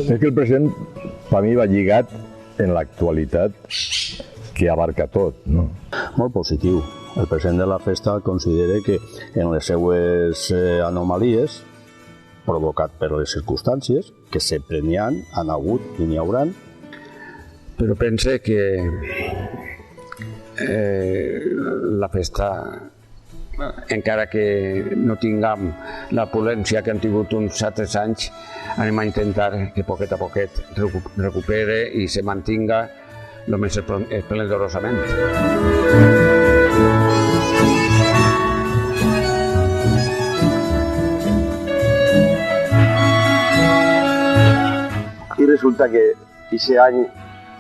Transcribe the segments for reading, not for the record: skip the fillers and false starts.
És que el present, per mi, va lligat en l'actualitat que abarca tot, no? Molt positiu. El present de la festa considera que en les seues anomalies, provocat per les circumstàncies, que sempre n'hi han hagut i n'hi hauran. Però pense que la festa, encara que no tinguem la polència que han tingut uns altres anys, anem a intentar que poquet a poquet recupere i se mantinga el més esplendorosament. I resulta que aquest any,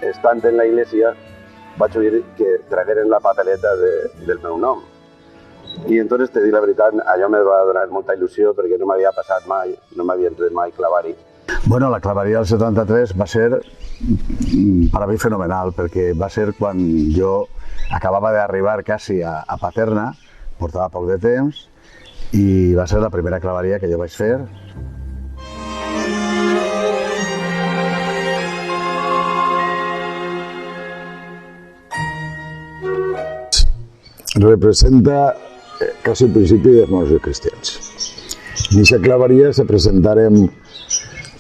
estant en la iglesia, vaig oir que tragueren la papeleta del meu nom. I entonces, te dic la veritat, allò me va donar molta il·lusió perquè no m'havia passat mai, no m'havia entret mai clavar-hi. Bueno, la claveria del 73 va ser per a mi fenomenal, perquè va ser quan jo acabava d'arribar quasi a Paterna, portava poc de temps, i va ser la primera claveria que jo vaig fer. Representa quasi el principi dels monjos cristians. En aquesta claveria se presentarem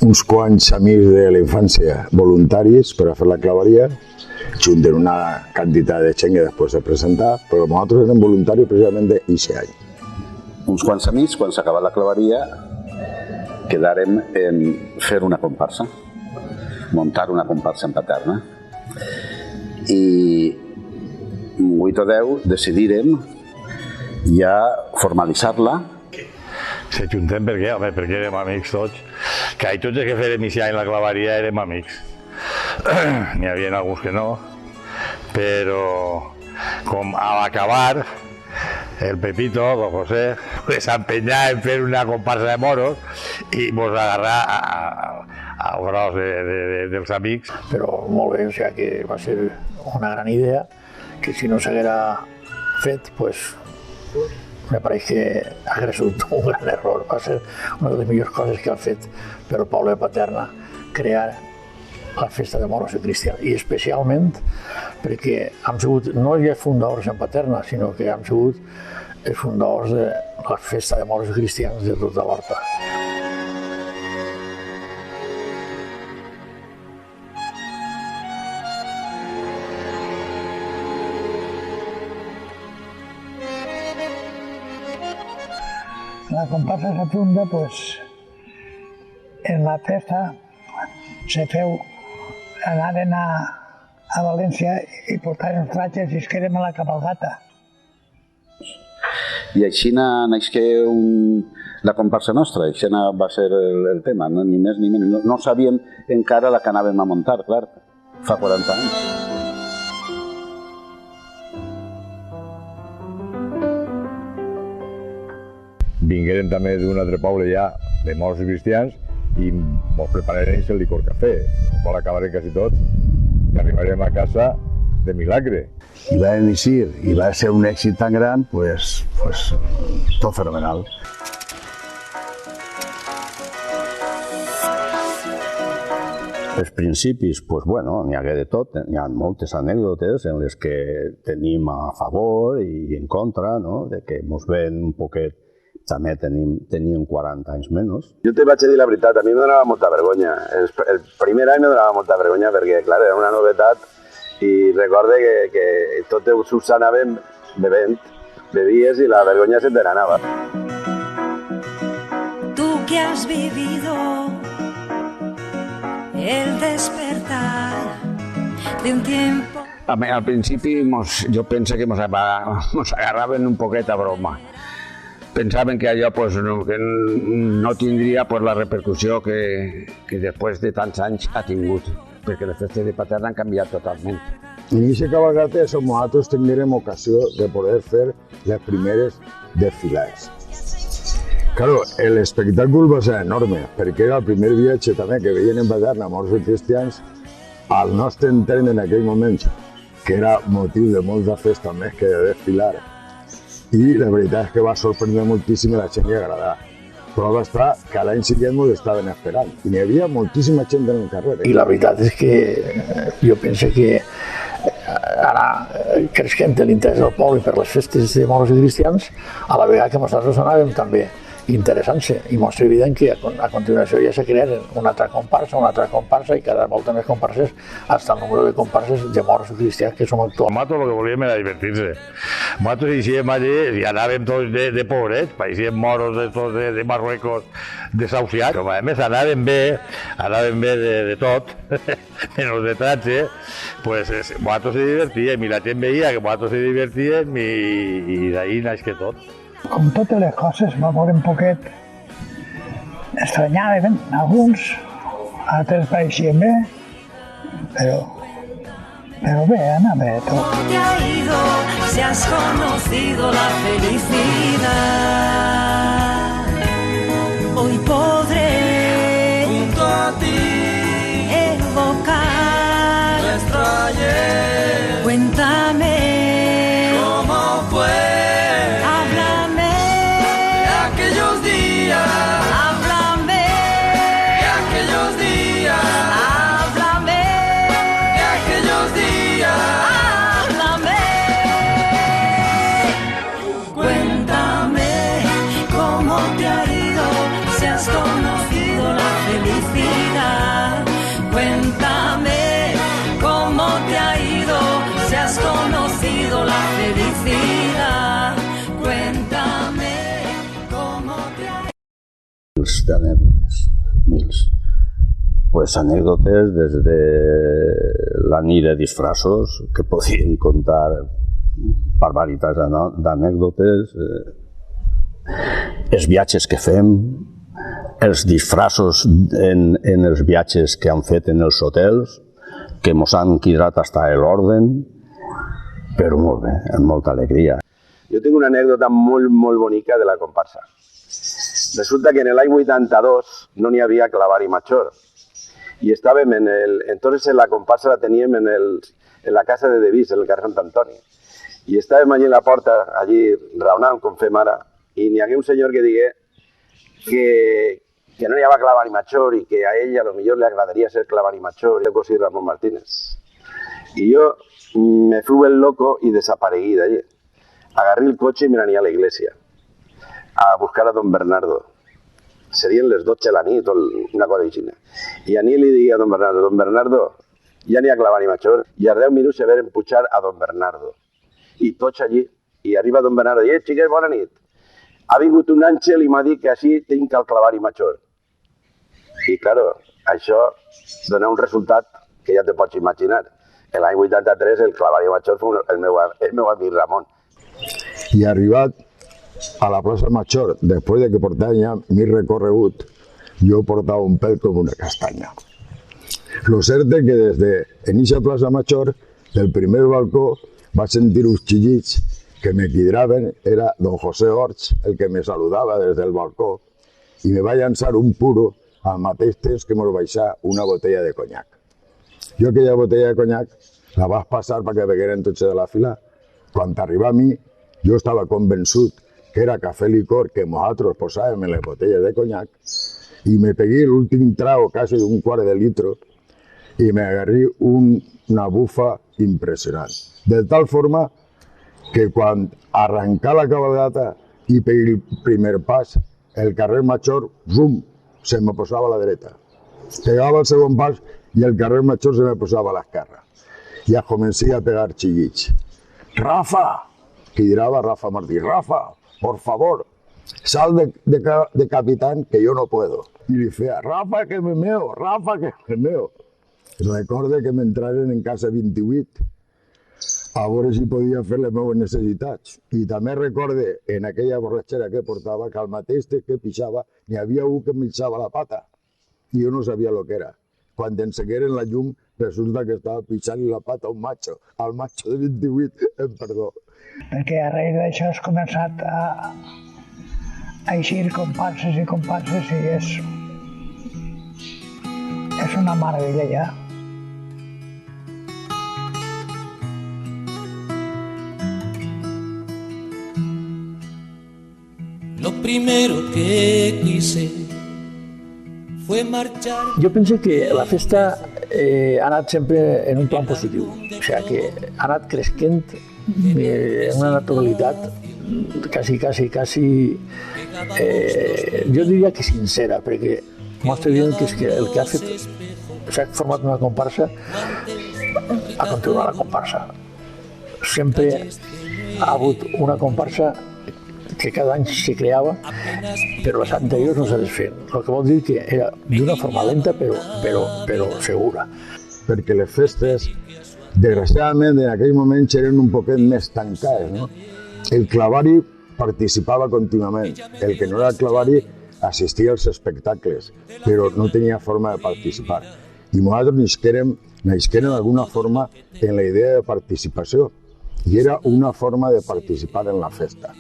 uns quants amics de la infància voluntaris per a fer la claveria, junten una quantitat de gent que després de presentar, però nosaltres érem voluntaris precisament d'aquest any. Uns quants amics, quan s'acaba la claveria, quedarem en fer una comparsa, muntar una comparsa en Paterna. I 8 o 10 decidirem ja formalitzar-la. S'ajuntem per què? Home, perquè érem amics tots. Que tots els que fèrem iniciar en la claveria érem amics. N'hi havia alguns que no, però com a l'acabar, el Pepito, el José, s'empenyà en fer una comparsa de moros i mos agarrà al gros dels amics. Però molt bé, o sigui que va ser una gran idea, que si no s'haguera fet, pues, me pareix que hauria sigut un gran error. Va ser una de les millors coses que ha fet per al poble de Paterna, crear la festa de moros i cristians, i especialment perquè hem sigut no els fundadors en Paterna, sinó que hem sigut els fundadors de la festa de moros i cristians de tota l'Horta. La comparsa se funda, pues, en la festa se feu, anaren a València i portaren ratxes i es quedem a la cabalgata. I així naixé la comparsa nostra, això va ser el tema, ni més ni menys. No sabíem encara la que anàvem a muntar, clar, fa 40 anys. Vingueren també d'un altre poble ja, de moros i cristians, i ens prepararem el licor cafè, el qual acabarem quasi tots i arribarem a casa de milagre. I va iniciar, i va ser un èxit tan gran, pues tot fenomenal. Els principis, doncs, bueno, n'hi hagué de tot, n'hi ha moltes anècdotes en les que tenim a favor i en contra, no? De que ens ven un poquet, també teníem 40 anys menys. Jo te vaig dir la veritat, a mi me donava molta vergonya. El primer any me donava molta vergonya perquè, clar, era una novetat i recorde que tots els subs anaven bevent, bebies i la vergonya se te n'anava. Tú que has vivido el despertar de un tiempo. Al principi jo penso que ens agarraven un poquet a broma. Pensaven que allò pues, que no tindria pues, la repercussió que després de tants anys ha tingut, perquè les festes de Paterna han canviat totalment. En aquesta cabalgata nosaltres tindrem ocasió de poder fer les primeres desfilades. Claro, l'espectacle va ser enorme, perquè era el primer viatge també que veien en Paterna morts i cristians, al nostre entén en aquell moment, que era motiu de molta festa més que de desfilar. I la veritat és que va sorprendre moltíssim la gent que agradava. Però va estar que l'any següent ens estaven esperant i n'hi havia moltíssima gent en el carrer. I la veritat és que jo penso que ara creixent l'interès del poble per les festes de moros i cristians, a la vegada que nosaltres anàvem també interessant-se i mostra evident que a continuació ja se creen una altra comparsa i cada volta més comparses, hasta el número de comparses de moros i cristians que som actuals. Nosaltres el que volíem era divertir-se. Nosaltres eixíem allí i anàvem tots de pobrets, pareixíem moros de Marruecos desahuciats. Com a més anàvem bé de tot, menys de tratge, pues nosaltres se divertíem i la gent veia que nosaltres se divertíem i d'ahí naix que tot. Com totes les coses, va moure un poquet. Estranyaven alguns, altres pareixien bé, però bé, anava bé tot. Te ha ido, si has conocido la felicidad. Hoy podré junto a ti evocar nuestro ayer. Cuéntame cómo fue. D'anècdotes, mils. Pues anècdotes des de la nit de disfraços, que podien contar barbaritats d'anècdotes, els viatges que fem, els disfraços en els viatges que han fet en els hotels, que mos han quedat fins a l'orden, però molt bé, amb molta alegria. Jo tinc una anècdota molt bonica de la comparsa. Resulta que en l'any 82 no n'hi havia clavari major i estàvem entonces la comparsa la teníem en la casa de Devís, en el carrer Sant Antoni. I estàvem allí en la porta, allí raonant com fem ara, i n'hi hagué un senyor que digué que no n'hi havia clavari major i que a ell a lo millor li agradaria ser clavari major, i cosí Ramon Martínez. I jo me fui el loco i desapareguí d'allí. Agarré el cotxe i me n'aní a la iglesia a buscar a don Bernardo. Serien les 12 de la nit o una cosa així. I a mi li digui a don Bernardo, ja n'hi ha clavari major. I a 10 minuts se veren pujar a don Bernardo. I tots allí. I arriba don Bernardo i xiques, bona nit. Ha vingut un àngel i m'ha dit que així tinc el clavari major. I, claro, això dona un resultat que ja te pots imaginar. L'any 83 el clavari major fou el meu amic Ramon. I arribat a la plaça Major, després de que portava ja mi recorregut, jo portava un pèl com una castanya. Lo cert és que des de aquesta plaça Major, del primer balcó, vaig sentir uns xillits que me quidraven, era don José Orts, el que me saludava des del balcó, i me va llançar un puro al mateix temps que mos baixà una botella de conyac. Jo aquella botella de conyac la vaig passar perquè begueren tots de la fila. Quan arribà a mi, jo estava convençut que era cafè licor que nosaltres posàvem en les botelles de conyac i me pegué l'últim trago, quasi d'un quart de litro, y me agarré una bufa impressionant. De tal forma que quan arrencà la cabalgata i per el primer pas, el carrer Major, zoom, se me posava a la dreta. Pegava el segon pas i el carrer Major se me posava a l'esquerra. I ja comencé a pegar xillits. Rafa, cridava Rafa Martí, Rafa, por favor, sal de capitán que yo no puedo. I li feia, Rafa, que me meo, Rafa, que me meo. Recorde que m'entraren en casa 28 a veure si podia fer les meves necessitats. I també recorde, en aquella borratxera que portava, que al mateix que pixava, n'hi havia un que m'ixava la pata. I jo no sabia el que era. Quan encegueren la llum, resulta que estava pixant la pata a un macho, al macho de 28, perdó. Perquè a raïs d'això has començat a eixir comparses i és una meravella ja. Lo primero que quise fue marchar. Jo penso que la festa ha anat sempre en un plan positiu, o sigui que ha anat creixent en una naturalitat quasi, jo diria que sincera, perquè mostra evident que és que el que ha fet, s'ha format una comparsa, ha continuat la comparsa. Sempre ha hagut una comparsa que cada any se creava, però les anteriors no s'ha desfet. El que vol dir que era d'una forma lenta però segura. Perquè les festes, desgraciadament, en aquell moment eren un poquet més tancades, no? El clavari participava contínuament. El que no era clavari assistia als espectacles, però no tenia forma de participar. I nosaltres nasquérem d'alguna forma en la idea de participació. I era una forma de participar en la festa.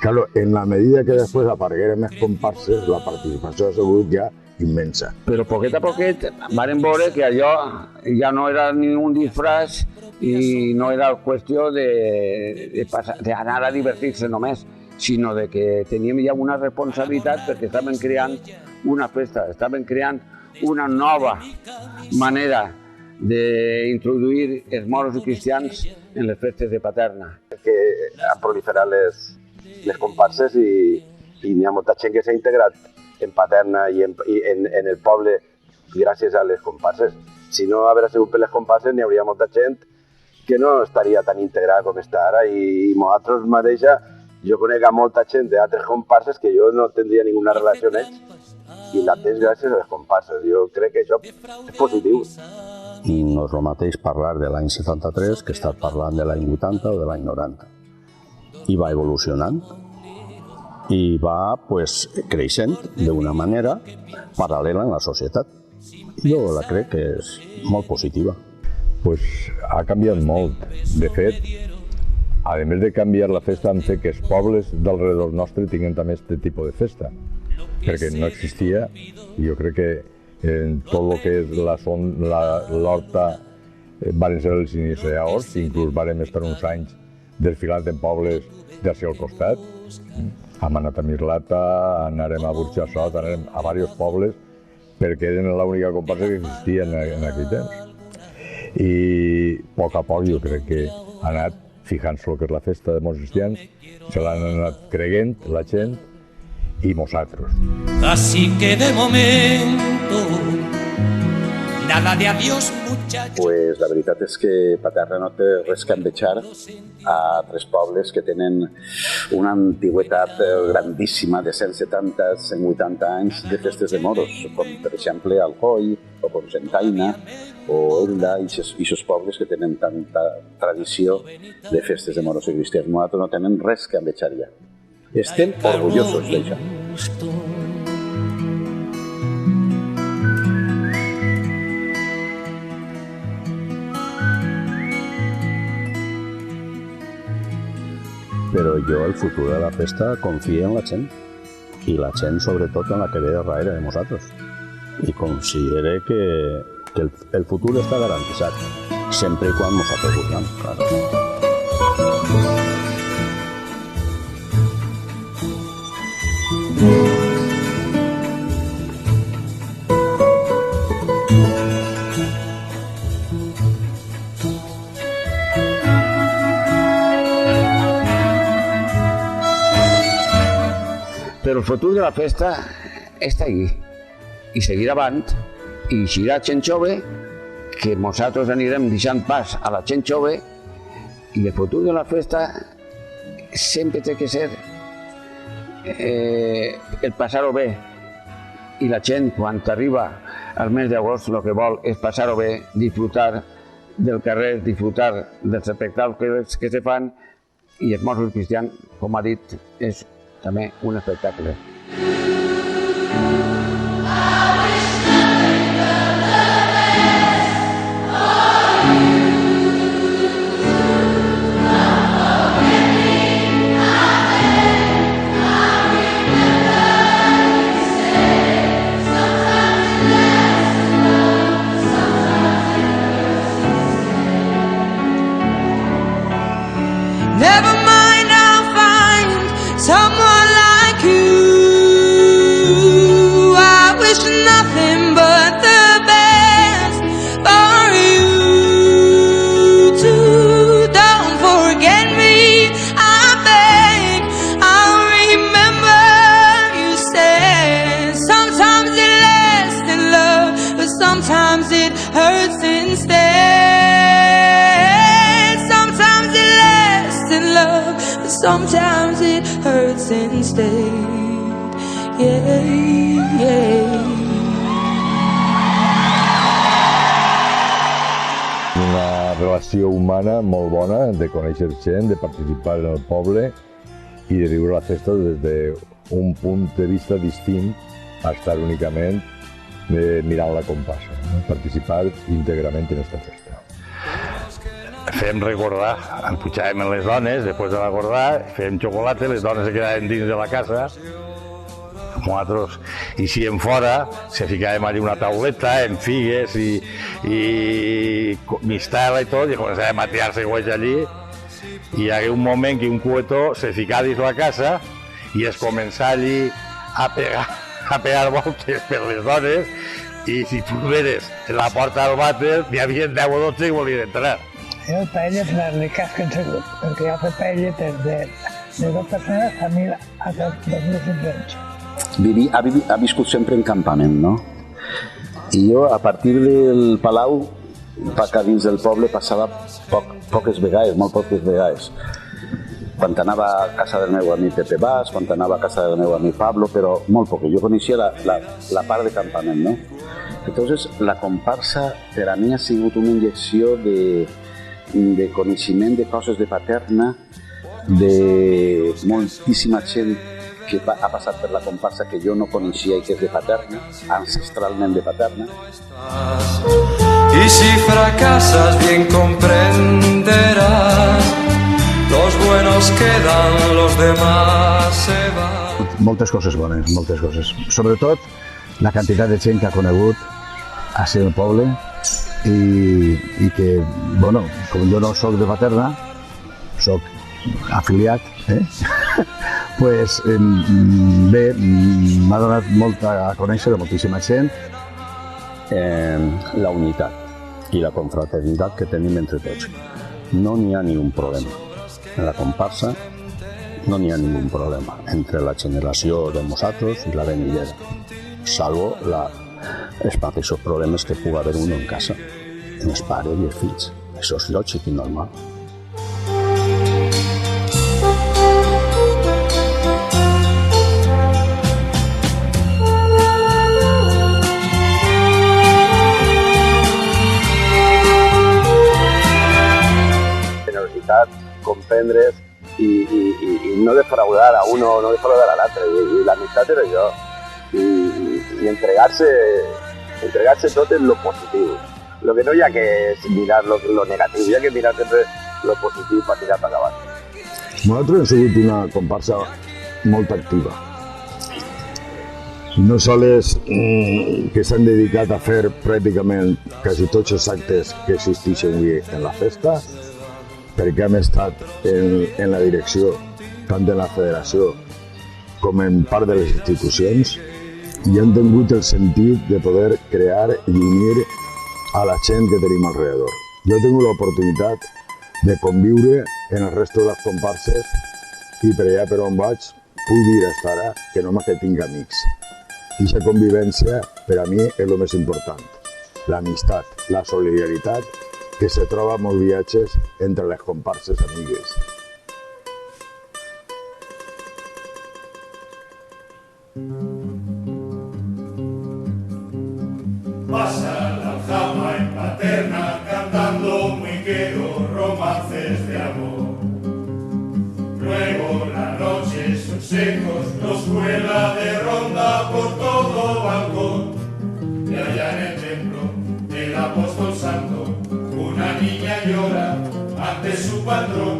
Claro, en la medida que després aparegueren més comparses, la participació ha sigut ja immensa. Però poquet a poquet varen veure que allò ja no era ni un disfraç i no era qüestió d'anar a divertir-se només, sinó de que teníem ja una responsabilitat perquè estaven creant una festa, estaven creant una nova manera d'introduir els moros i cristians en les festes de Paterna. Que han proliferat les comparses i n'hi ha molta gent que s'ha integrat en Paterna i en el poble gràcies a les comparses. Si no hagués sigut per les comparses n'hi hauria molta gent que no estaria tan integrada com està ara i nosaltres mateixa, jo conec a molta gent d'altres comparses que jo no tindria ninguna relació amb ells i la tens gràcies a les comparses. Jo crec que això és positiu. No és el mateix parlar de l'any 73 que estar parlant de l'any 80 o de l'any 90. I va evolucionant i va creixent d'una manera paral·lela en la societat. Jo la crec que és molt positiva. Pues ha canviat molt. De fet, a més de canviar la festa, han fet que els pobles d'alrededor nostre tinguin també aquest tipus de festa. Perquè no existia, i jo crec que en tot el que és l'Horta van ser els iniciadors, inclús vam estar uns anys desfilant en pobles d'ací al costat. Hem anat a Mislata, anarem a Burxassot, anarem a diversos pobles, perquè eren l'única comparsa que existia en aquell temps. I a poc jo crec que ha anat fijant-se el que és la festa de molts cristians, se l'han anat creient la gent i nosaltres. Así que de momento nada de adiós, muchachos. Pues la veritat és que Paterna no té res que envejar a altres pobles que tenen una antigüetat grandíssima de 170-180 anys de festes de moros, com per exemple Alcoi, o com Sentaina, o Elda, i aquests pobles que tenen tanta tradició de festes de moros i cristians. Nosaltres no tenen res que envejar ja. Estem orgullosos d'això. Però jo el futur de la festa confia en la gent, i la gent sobretot en la que ve darrere de nosaltres. I considere que el futur està garantitzat, sempre i quan nosaltres vulguem, clar. Però el futur de la festa està ahí i seguirà avant i eixirà gent jove que nosaltres anirem deixant pas a la gent jove i el futur de la festa sempre té que ser el passar-ho bé i la gent quan arriba al mes d'agost el que vol és passar-ho bé, disfrutar del carrer, disfrutar dels espectacles que se fan i els Mossos Cristians, com ha dit, és també un espectacle. Never mind, I'll find someone like you. I wish nothing but the best for you too. Don't forget me, I beg. I'll remember you said sometimes it lasts in love, but sometimes it hurts instead. Sometimes it hurts instead. Yeah, yeah. Una relació humana molt bona, de conèixer gent, de participar en el poble i de viure la festa des d'un punt de vista distint a estar únicament mirant la comparsa, no? Participar íntegrament en aquesta festa. Fèiem recordar, ens pujàvem en les dones, després de recordar, fèiem xocolata, les dones se quedaven dins de la casa, nosaltres eixíem fora, se ficàvem allà una tauleta, en figues i mistela i tot, i començàvem a tirar-se guaix allí, i hi hagué un moment que un cuetó se ficà dins la casa i es començà allí a pegar voltes per les dones, i si tu veres en la porta del vàter, n'hi havia 10 o 12 que volien entrar. Jo paelles les casquen segut, perquè jo fer paelles des de 2 persones a 1.000 a 2.500. Ha viscut sempre en campament, no? I jo, a partir del Palau, cap dins del poble, passava poques vegades, molt poques vegades. Quan anava a casa del meu amic Pepe Bas, quan anava a casa del meu amic Pablo, però molt poc. Jo coneixia la part de campament, no? Entonces, la comparsa per a mi ha sigut una injecció de coneixement de coses de Paterna, de moltíssima gent que ha passat per la comparsa que jo no coneixia i que és de Paterna, ancestralment de Paterna. Y si fracasas bien comprenderás, los buenos quedan, los demás se van. Moltes coses bones, moltes coses. Sobretot la quantitat de gent que ha conegut a ser el poble i que, bueno, com jo no soc de Paterna, soc afiliat, pues, bé, m'ha donat molt a conèixer de moltíssima gent. La unitat i la confraternitat que tenim entre tots. No n'hi ha ni un problema. En la comparsa no n'hi ha ningú problema entre la generació de nosaltres i la venidera, salvo els mateixos problemes que pugui haver un en casa, en els pares i els fills. Això és lògic i normal. Generositat, comprendre's i no defraudar a uno, no defraudar a l'altre. I l'amistat era jo. I entregar-se tot en lo positiu. Lo que no hi ha que mirar lo negatiu, hi ha que mirar sempre lo positiu per tirar per davant. Nosaltres hem sigut una comparsa molt activa. No sols que s'han dedicat a fer pràcticament quasi tots els actes que existeixen avui en la festa, perquè hem estat en la direcció, tant de la federació com en part de les institucions, i hem tingut el sentit de poder crear i unir a la gent que tenim alrededor. Jo he tingut l'oportunitat de conviure en el resto de les comparses i per allà per on vaig puc dir fins ara que no m'ha que tinc amics. Aquesta convivència per a mi és el més important. L'amistat, la solidaritat que se troba en molts viatges entre les comparses amigues. Pasa la aljama en Paterna cantando muiqueros romances de amor. Luego la noche sus secos nos cuela de ronda por todo balcón. Y allá en el templo del apóstol santo una niña llora ante su patrón,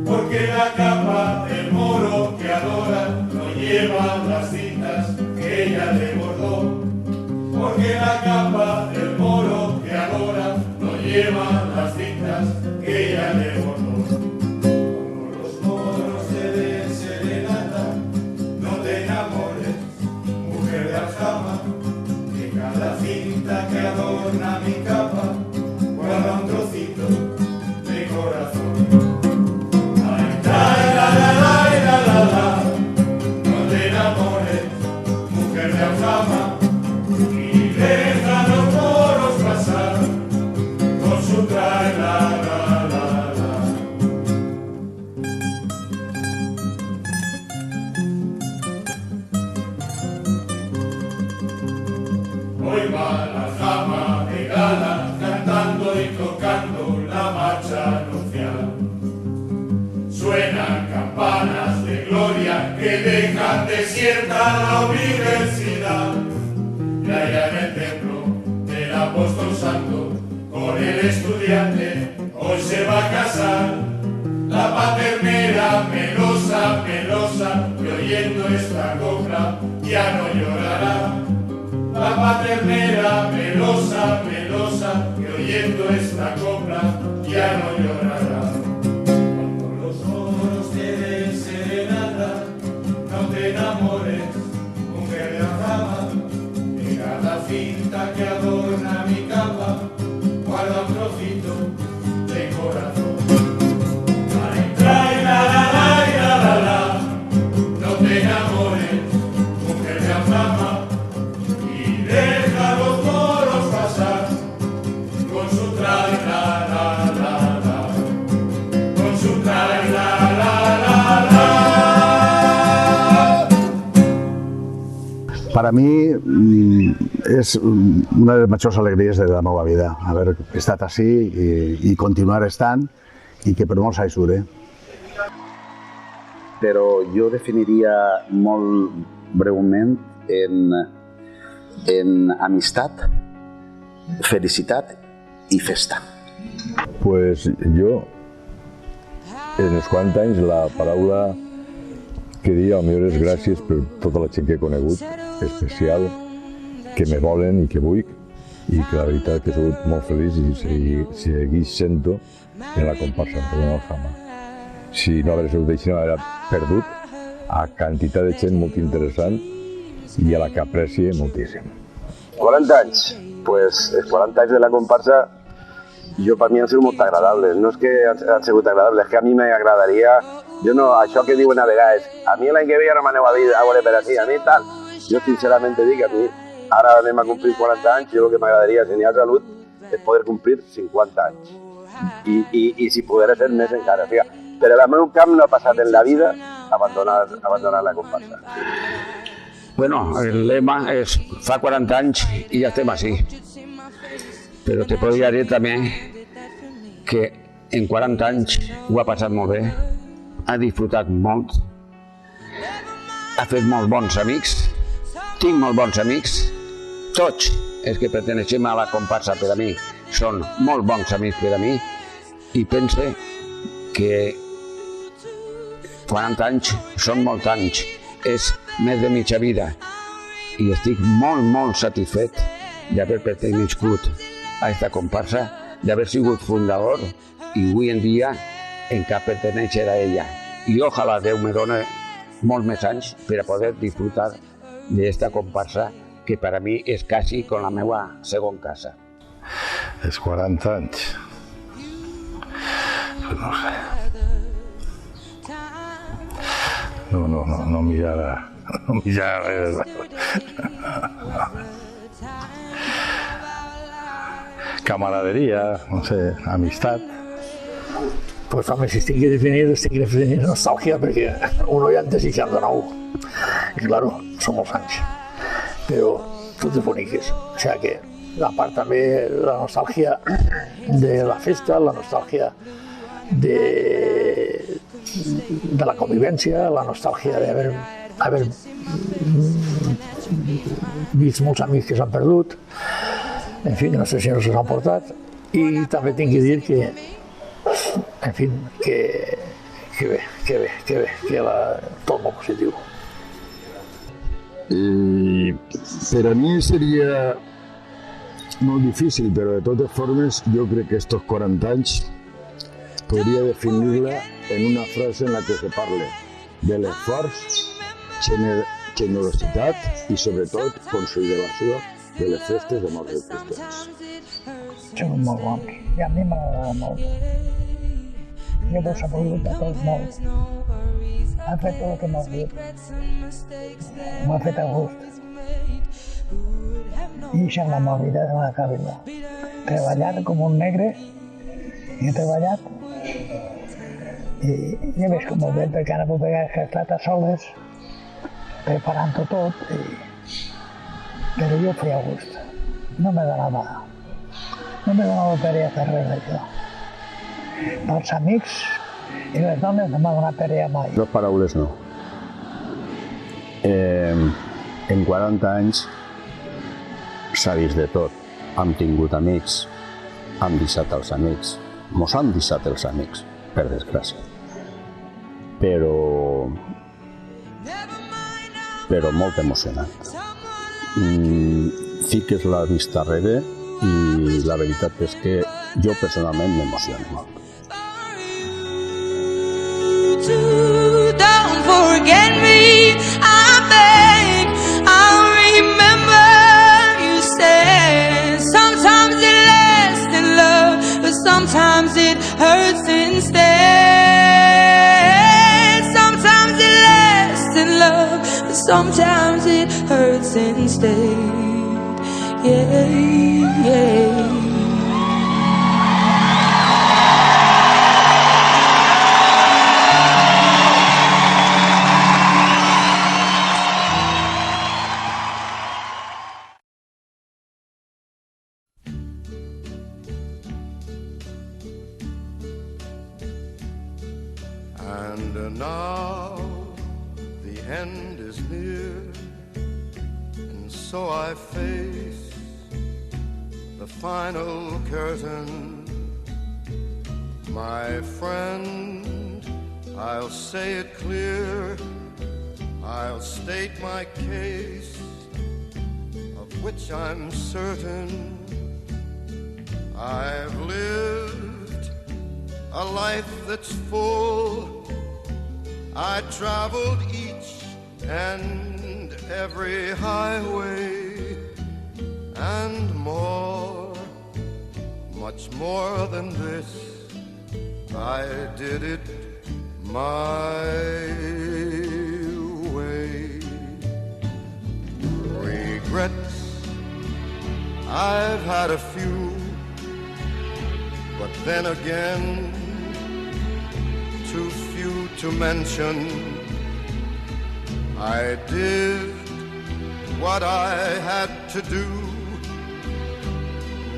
porque la capa del moro que adora no lleva las cintas que ella le bordó. Porque la capa del moro que adora no lleva las cintas que ella le bordó. Como los moros te den serenata, no te enamores, mujer de aljama, que cada cinta que adorna mi capa guarda un trocito de corazón. Ay, la, la, no te enamores, mujer de aljama, deja los moros pasar con su trae la. Hoy va la aljama de gala cantando y tocando la marcha nupcial. Suenan campanas de gloria que dejan desierta la universidad. Y allá en el templo del apóstol santo, con el estudiante hoy se va a casar. La paternera melosa, melosa, que oyendo esta copla ya no llorará. La paternera melosa, melosa, que oyendo esta copla ya no llorará. Cuando los moros te den serenata, no te enamores, mujer de aljama. Cada cinta que adorna mi capa guarda un trocito de corazón. Ay, trae la, no te enamores, mujer de aljama, y deja los moros pasar con su trae la, con su trae la. Para mí és una de les majors alegries de la meva vida, haver estat així i continuar estant i que per molts anys dure. Però jo definiria molt breument en amistat, felicitat i festa. Pues jo, en els 40 anys, la paraula que diria millor és gràcies per tota la gent que he conegut, especial, que me volen i que vull, i que la veritat que he sigut molt feliç i segueix sent-ho en la comparsa de l'Aljama. Si no hagués sigut així, no hauria perdut a quantitat de gent molt interessant i a la que aprecie moltíssim. 40 anys? Pues els 40 anys de la comparsa per mi han sigut molt agradables. No és que han sigut agradables, és que a mi m'agradaria... Això que diuen a vegades, a mi l'any que ve ja no m'aneu a veure per aquí, a mi tal. Jo sincerament dic que a mi ara anem a complir 40 anys i el que m'agradaria, si n'hi ha salut, és poder complir 50 anys. I si poder ser més encara. Però el meu camp no ha passat en la vida abandonar la comparsa. Bueno, el lema és fa 40 anys i ja estem així. Però te podria dir també que en 40 anys ho ha passat molt bé, ha disfrutat molt, ha fet molts bons amics, tinc molts bons amics, tots els que perteneixem a la comparsa per a mi són molt bons amics per a mi i pense que 40 anys són molts anys, és més de mitja vida i estic molt satisfet d'haver pertingut a aquesta comparsa, d'haver sigut fundador i avui en dia encara perteneixer a ella. I ojalà Déu me doni molts més anys per a poder disfrutar d'esta comparsa que per a mi és quasi com la meva segona casa. Els 40 anys. No sé. no millara res. Camaraderia, no sé, amistat. Pues home, si estic definint nostàlgia, perquè uno ja en té 69. I claro, són molts anys. Però totes boniques. O sigui que, a part també la nostàlgia de la festa, la nostàlgia de la convivència, la nostàlgia d'haver vist molts amics que s'han perdut, en fi, no sé si no se'ls han portat, i també tinc que dir que, en fi, que bé, tot molt positiu. Per a mi seria molt difícil, però de totes formes jo crec que estos 40 anys podria definir-la en una frase en la que se parla de l'esforç, generositat i sobretot consideració de les festes de molts cristians. Són molt bons i a mi m'agrada molt. Jo vos he volgut a tots molt. Han fet tot el que m'has dit. M'ho ha fet a gust. I això és la meva vida de la cabina. Treballar com un negre, i he treballat. I ja veig com ho veig, perquè ara puc veure que he estat a soles, preparant-ho tot, però jo ho feia a gust. No me donava perilla fer res d'això. Els amics i les dones no m'ha donat perilla mai. Dos paraules no. En 40 anys s'ha vist de tot. Hem tingut amics, hem deixat els amics, mos han deixat els amics, per desgràcia. Però molt emocionant. Fiques la vista darrere i la veritat és que jo personalment m'emociono molt. Don't forget me, I beg, I'll remember you said. Sometimes it lasts in love, but sometimes it hurts instead. Sometimes it lasts in love, but sometimes it hurts instead. Yeah, yeah. And now the end is near, and so I face the final curtain. My friend, I'll say it clear, I'll state my case, of which I'm certain. I've lived a life that's full. I traveled each and every highway and more, much more than this. I did it my way. Regrets, I've had a few, but then again, too few to mention. I did what I had to do,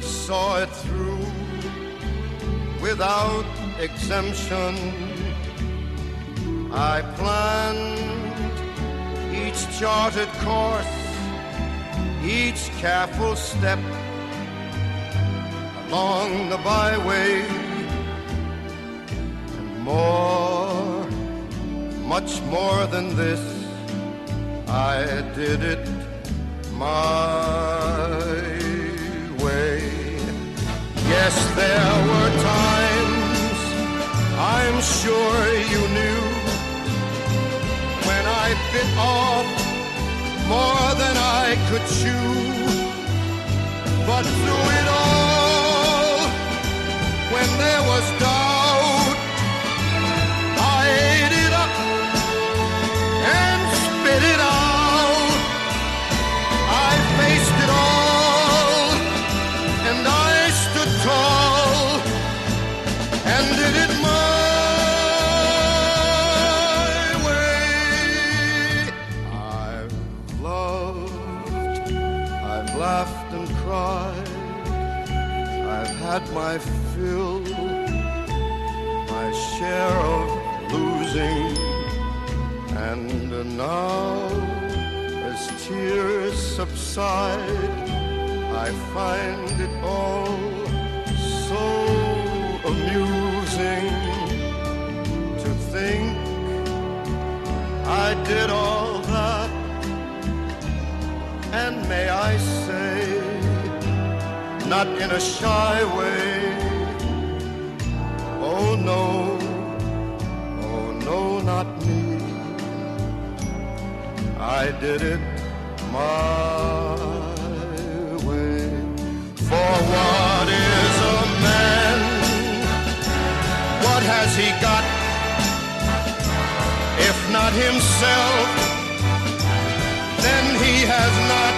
saw it through without exemption. I planned each charted course, each careful step along the byway, and more, much more than this, I did it my way. Yes, there were times, I'm sure you knew, when I bit off more than I could chew. But through it all, when there was doubt, I ate it up And now, as tears subside, I find it all so amusing to think I did all that, and may I say, not in a shy way, oh no, not me. I did it my way. For what is a man? What has he got? If not himself, then he has not